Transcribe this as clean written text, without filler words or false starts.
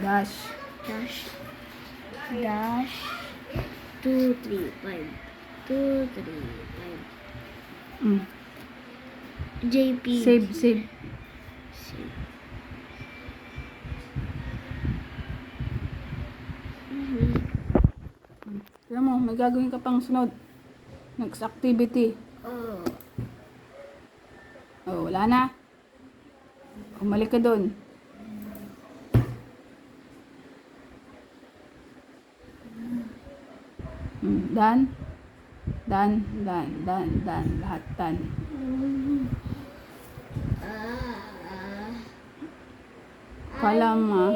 Dash. Dash. Dash. 2, 3, 5. 2, 3, 5. Mm. JP. Save, save. Save. Alam mo, may gagawin ka pang sunod. Next activity. Oh. Oh, wala na. Umalik ka dun. Dan. Dan. Lahat dan. Kalama.